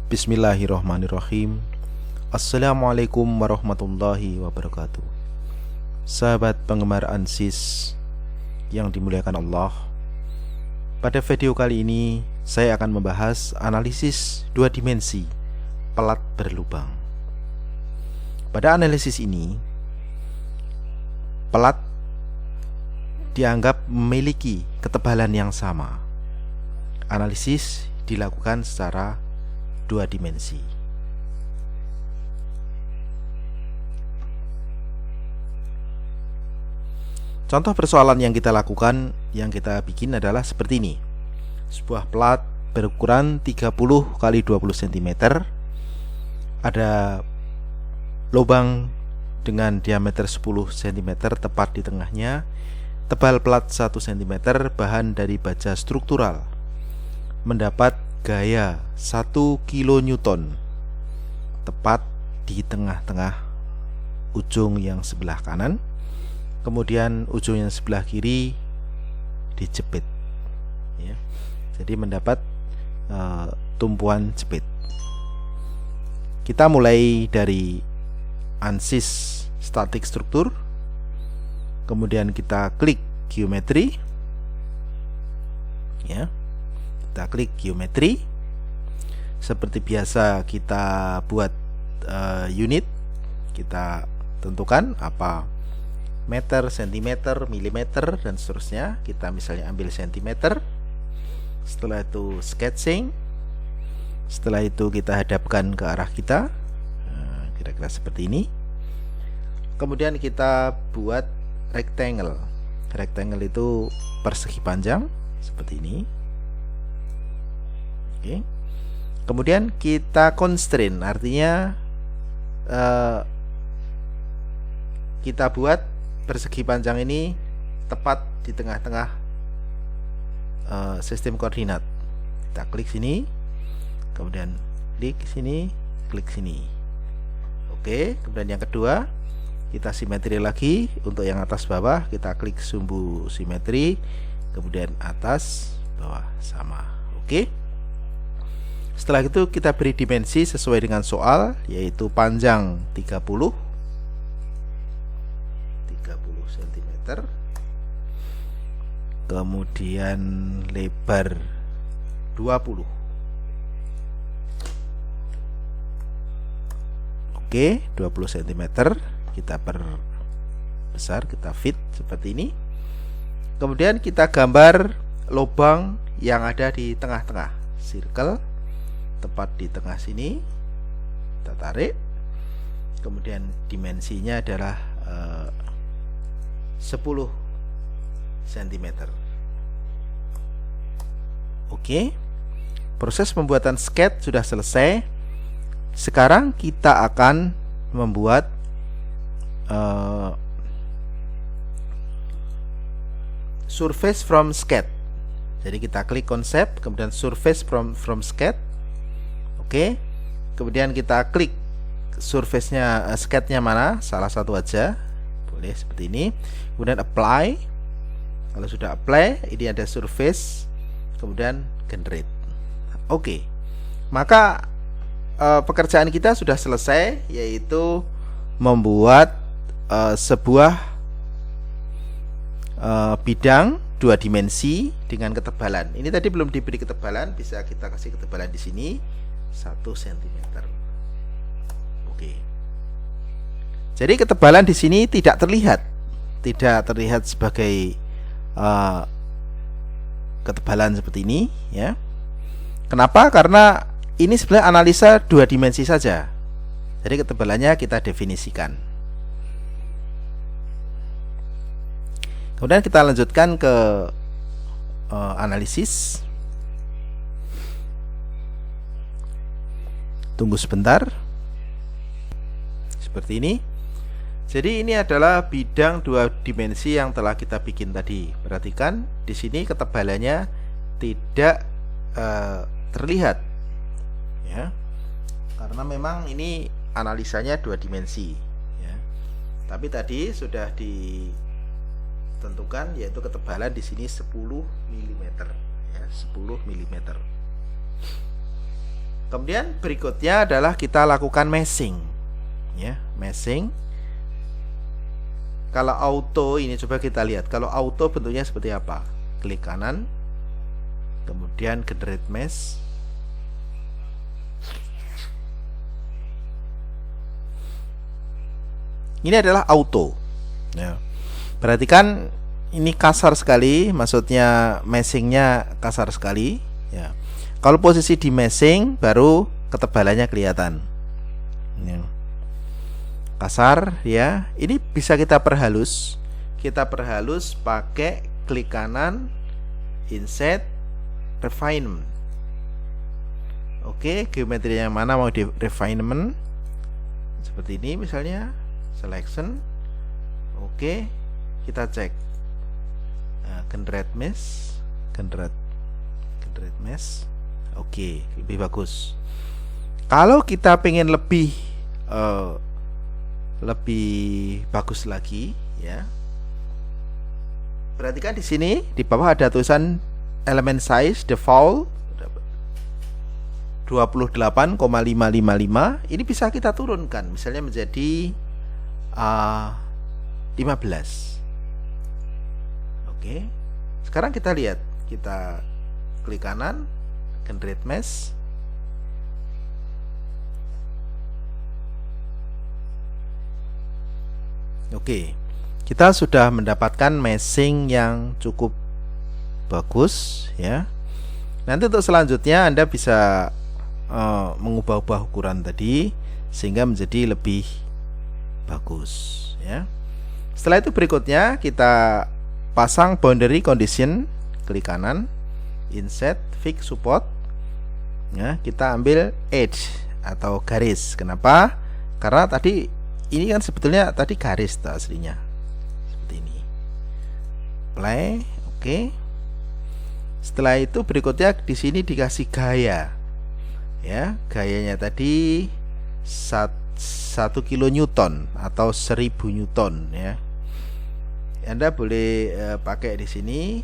Bismillahirrahmanirrahim. Assalamualaikum warahmatullahi wabarakatuh. Sahabat penggemar ANSYS yang dimuliakan Allah, pada video kali ini saya akan membahas analisis dua dimensi pelat berlubang. Pada analisis ini, pelat dianggap memiliki ketebalan yang sama. Analisis dilakukan secara dua dimensi. Contoh persoalan yang kita lakukan, yang kita bikin adalah seperti ini. Sebuah pelat berukuran 30 x 20 cm. Ada lubang dengan diameter 10 cm tepat di tengahnya. Tebal pelat 1 cm, bahan dari baja struktural. Mendapat gaya 1 kN tepat di tengah-tengah ujung yang sebelah kanan. Kemudian ujung yang sebelah kiri dijepit ya. Jadi mendapat tumpuan jepit. Kita mulai dari ANSYS static struktur. Kemudian kita klik geometri ya. Kita klik geometri. Seperti biasa kita buat unit. Kita tentukan apa meter, sentimeter, milimeter, dan seterusnya. Kita misalnya ambil sentimeter. Setelah itu sketching. Setelah itu kita hadapkan ke arah kita, kira-kira seperti ini. Kemudian kita buat rectangle. Rectangle itu persegi panjang seperti ini. Oke. Kemudian kita constrain, artinya kita buat persegi panjang ini tepat di tengah-tengah sistem koordinat. Kita klik sini, kemudian klik sini, klik sini. Oke, kemudian yang kedua, kita simetri lagi. Untuk yang atas bawah, kita klik sumbu simetri, kemudian atas bawah sama. Oke. Setelah itu kita beri dimensi sesuai dengan soal, yaitu panjang 30 cm, kemudian lebar 20. Oke, 20 cm kita perbesar, kita fit seperti ini. Kemudian kita gambar lubang yang ada di tengah-tengah, circle tepat di tengah sini. Kita tarik. Kemudian dimensinya adalah 10 cm. Oke. Proses pembuatan sketch sudah selesai. Sekarang kita akan membuat surface from sketch. Jadi kita klik konsep, kemudian surface from sketch. Oke. Kemudian kita klik surface-nya, sketch-nya mana? Salah satu aja. Boleh seperti ini. Kemudian apply. Kalau sudah apply, ini ada surface, kemudian generate. Oke. Maka pekerjaan kita sudah selesai, yaitu membuat sebuah bidang dua dimensi dengan ketebalan. Ini tadi belum diberi ketebalan, bisa kita kasih ketebalan di sini 1 cm. Oke. Jadi ketebalan di sini tidak terlihat sebagai ketebalan seperti ini ya. Kenapa? Karena ini sebenarnya analisa dua dimensi saja. Jadi ketebalannya kita definisikan. Kemudian kita lanjutkan ke analisis. Tunggu sebentar. Seperti ini. Jadi ini adalah bidang dua dimensi yang telah kita bikin tadi. Perhatikan di sini ketebalannya tidak terlihat, ya, karena memang ini analisanya dua dimensi, ya. Tapi tadi sudah ditentukan, yaitu ketebalan di sini 10 mm, ya, 10 mm. Kemudian berikutnya adalah kita lakukan meshing, ya, meshing. Kalau auto ini coba kita lihat. Kalau auto bentuknya seperti apa? Klik kanan, kemudian generate mesh. Ini adalah auto. Ya. Perhatikan ini kasar sekali, maksudnya meshingnya kasar sekali. Ya. Kalau posisi di meshing baru ketebalannya kelihatan. Ya. Kasar ya. Ini bisa kita perhalus. Kita perhalus pakai klik kanan, insert, refinement. Oke, geometri yang mana mau di refinement? Seperti ini misalnya, selection. Oke, kita cek. Generate mesh, generate mesh. Oke, lebih bagus. Kalau kita pengen lebih bagus lagi, ya. Perhatikan di sini di bawah ada tulisan element size default 28,555. Ini bisa kita turunkan, misalnya menjadi 15. Oke. Sekarang kita lihat, kita klik kanan, generate mesh. Oke, kita sudah mendapatkan meshing yang cukup bagus, ya. Nanti untuk selanjutnya Anda bisa mengubah-ubah ukuran tadi sehingga menjadi lebih bagus, ya. Setelah itu berikutnya kita pasang boundary condition, klik kanan, insert, fix support. Ya, kita ambil edge atau garis. Kenapa? Karena tadi ini kan sebetulnya tadi garis aslinya. Seperti ini. Play, oke. Setelah itu berikutnya di sini dikasih gaya. Ya, gayanya tadi 1 kilonewton atau 1000 newton, ya. Anda boleh pakai di sini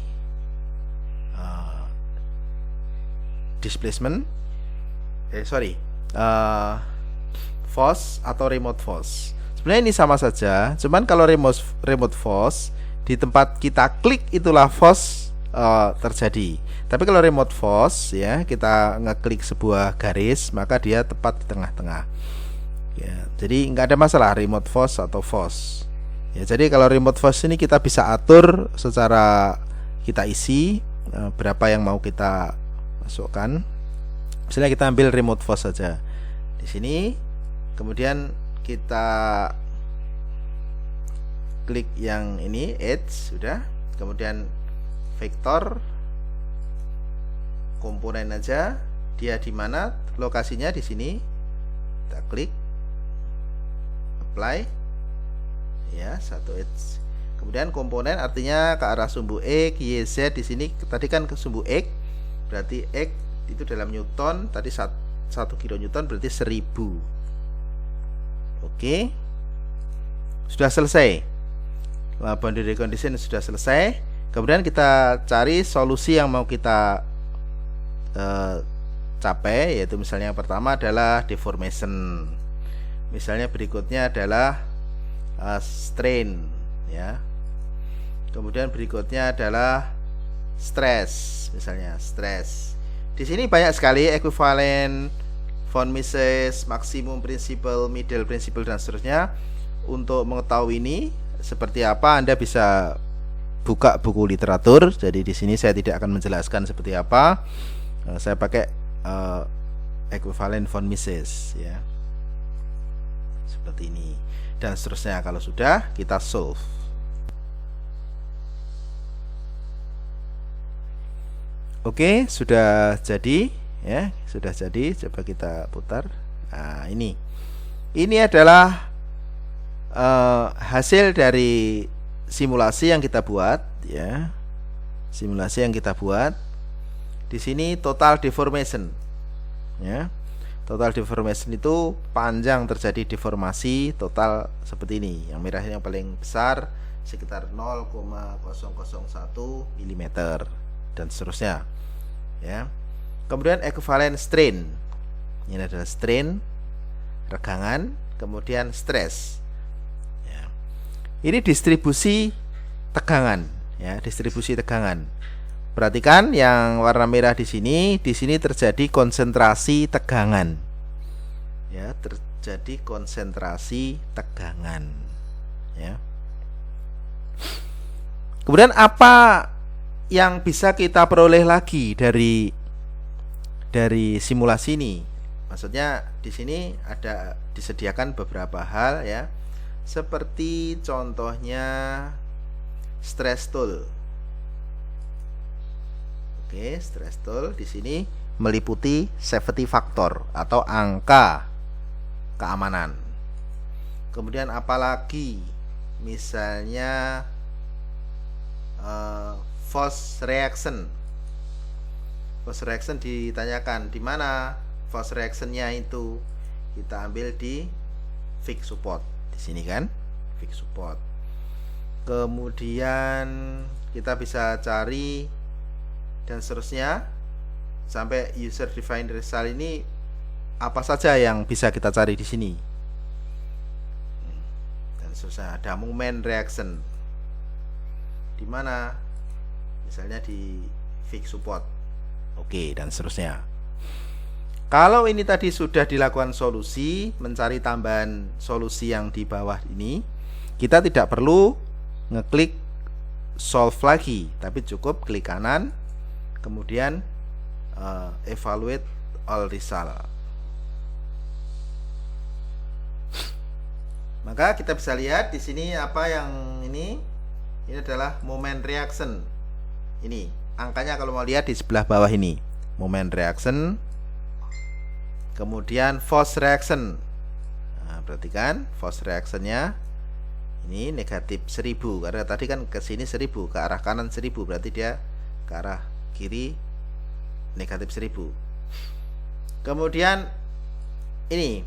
displacement, force atau remote force. Sebenarnya ini sama saja, cuman kalau remote force di tempat kita klik itulah force terjadi. Tapi kalau remote force, ya, kita ngeklik sebuah garis maka dia tepat di tengah-tengah. Ya, jadi nggak ada masalah remote force atau force. Ya, jadi kalau remote force ini kita bisa atur secara kita isi berapa yang mau kita masukkan. Misalnya kita ambil remote force saja di sini, kemudian kita klik yang ini edge sudah, kemudian vektor komponen aja, dia di mana lokasinya di sini, kita klik apply, ya, satu edge. Kemudian komponen artinya ke arah sumbu X, Y, Z. Di sini tadi kan ke sumbu X, berarti X itu dalam newton, tadi 1 kilonewton berarti 1000. Oke, sudah selesai. Boundary condition sudah selesai. Kemudian kita cari solusi yang mau kita capai, yaitu misalnya yang pertama adalah deformation, misalnya berikutnya adalah strain, ya. Kemudian berikutnya adalah stress, misalnya stress. Di sini banyak sekali equivalent, von Mises, maksimum principle, middle principle, dan seterusnya. Untuk mengetahui ini seperti apa, Anda bisa buka buku literatur. Jadi di sini saya tidak akan menjelaskan seperti apa. Saya pakai equivalent von Mises, ya, seperti ini, dan seterusnya. Kalau sudah, kita solve. Oke, sudah jadi, ya, sudah jadi. Coba kita putar. Nah, ini adalah hasil dari simulasi yang kita buat, ya. Simulasi yang kita buat. Di sini total deformation, ya. Total deformation itu panjang terjadi deformasi total seperti ini. Yang merah yang paling besar sekitar 0,001 mm dan seterusnya, ya. Kemudian equivalent strain. Ini adalah strain, regangan, kemudian stres. Ya. Ini distribusi tegangan, ya, distribusi tegangan. Perhatikan yang warna merah di sini terjadi konsentrasi tegangan. Ya, terjadi konsentrasi tegangan. Ya. Kemudian apa yang bisa kita peroleh lagi dari simulasi ini? Maksudnya di sini ada disediakan beberapa hal, ya. Seperti contohnya stress tool. Oke, stress tool di sini meliputi safety factor atau angka keamanan. Kemudian apalagi? Misalnya force reaction. Force reaction ditanyakan di mana force reaction-nya itu. Kita ambil di fixed support. Di sini kan, fixed support. Kemudian kita bisa cari dan seterusnya sampai user defined result ini apa saja yang bisa kita cari di sini. Dan seterusnya ada moment reaction. Di mana? Misalnya di fixed support. Oke, dan seterusnya. Kalau ini tadi sudah dilakukan solusi, mencari tambahan solusi yang di bawah ini, kita tidak perlu ngeklik solve lagi, tapi cukup klik kanan, kemudian evaluate all result. Maka kita bisa lihat di sini apa yang ini adalah moment reaction. Ini angkanya kalau mau lihat di sebelah bawah ini, moment reaction. Kemudian force reaction. Nah, perhatikan force reaction-nya ini negatif 1000 karena tadi kan ke sini 1000, ke arah kanan 1000, berarti dia ke arah kiri negatif 1000. Kemudian ini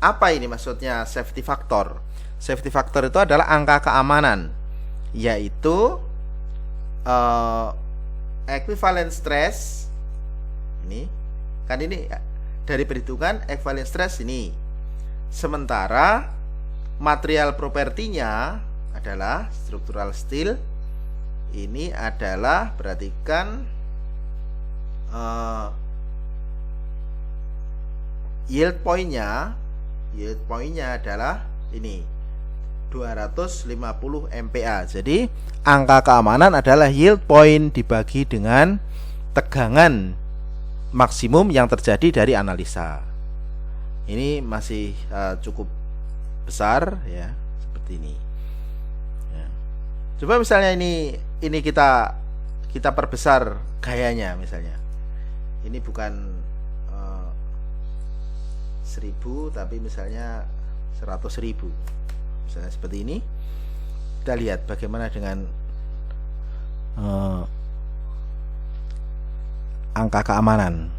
apa ini maksudnya safety factor? Safety factor itu adalah angka keamanan, yaitu equivalent stress. Ini kan ini dari perhitungan equivalent stress ini. Sementara material propertinya adalah structural steel. Ini adalah perhatikan yield point-nya adalah ini 250 MPa. Jadi angka keamanan adalah yield point dibagi dengan tegangan maksimum yang terjadi dari analisa. Ini masih cukup besar, ya, seperti ini. Ya. Coba misalnya ini kita perbesar gayanya misalnya. Ini bukan 1000 tapi misalnya 100.000. Misalnya seperti ini. Kita lihat bagaimana dengan angka keamanan.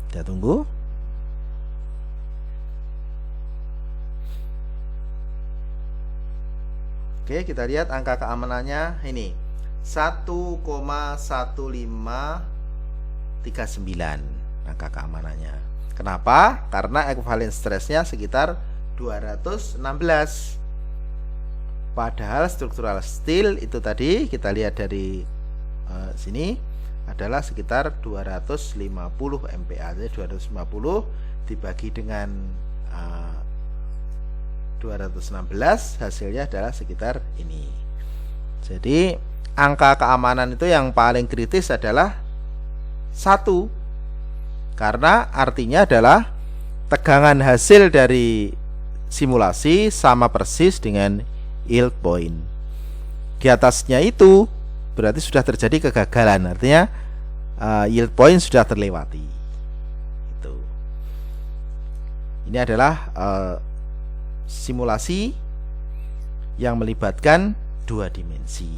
Kita tunggu. Oke, kita lihat angka keamanannya ini 1,1539 angka keamanannya. Kenapa? Karena equivalent stressnya sekitar 216. Padahal structural steel itu tadi kita lihat dari sini adalah sekitar 250 MPa. Jadi 250 dibagi dengan 216 hasilnya adalah sekitar ini. Jadi angka keamanan itu yang paling kritis adalah 1, karena artinya adalah tegangan hasil dari simulasi sama persis dengan yield point. Di atasnya itu berarti sudah terjadi kegagalan, artinya yield point sudah terlewati. Itu. Ini adalah simulasi yang melibatkan 2 dimensi.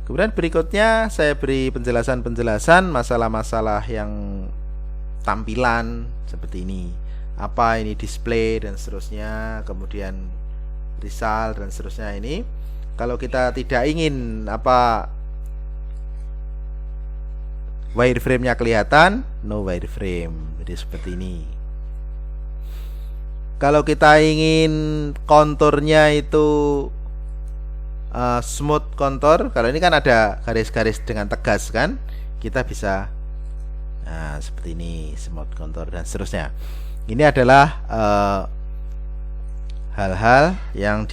Kemudian berikutnya saya beri penjelasan masalah-masalah yang tampilan seperti ini. Apa ini display dan seterusnya, kemudian result dan seterusnya ini. Kalau kita tidak ingin wireframe-nya kelihatan, no wireframe. Jadi seperti ini. Kalau kita ingin konturnya itu smooth kontur, kalau ini kan ada garis-garis dengan tegas kan, kita bisa seperti ini, smooth kontur dan seterusnya. Ini adalah hal-hal yang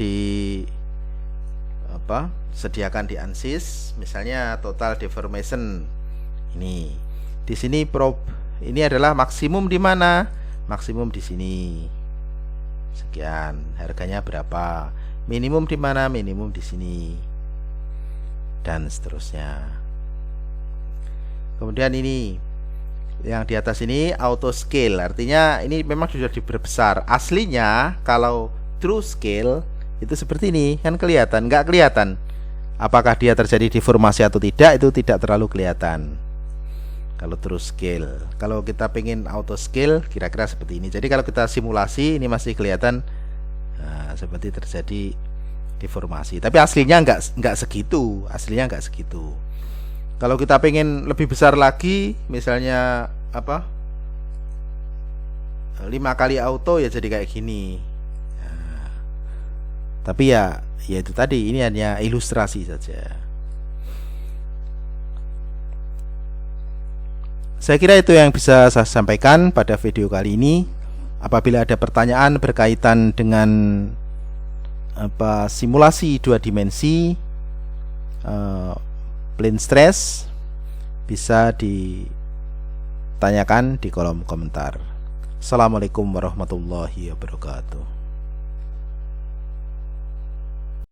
sediakan di ANSYS, misalnya total deformation. Ini di sini ini adalah maksimum di mana? Maksimum di sini. Sekian, harganya berapa? Minimum di mana? Minimum di sini. Dan seterusnya. Kemudian ini yang di atas ini auto scale, artinya ini memang sudah diperbesar. Aslinya kalau true scale itu seperti ini, kan kelihatan, nggak kelihatan apakah dia terjadi deformasi atau tidak, itu tidak terlalu kelihatan kalau true scale. Kalau kita pengen auto scale kira-kira seperti ini. Jadi kalau kita simulasi ini masih kelihatan seperti terjadi deformasi, tapi aslinya nggak segitu, aslinya nggak segitu. Kalau kita pengen lebih besar lagi, misalnya 5 kali auto, ya jadi kayak gini. Tapi ya itu tadi, ini hanya ilustrasi saja. Saya kira itu yang bisa saya sampaikan pada video kali ini. Apabila ada pertanyaan berkaitan dengan simulasi 2 dimensi plane stress, bisa ditanyakan di kolom komentar. Assalamualaikum warahmatullahi wabarakatuh.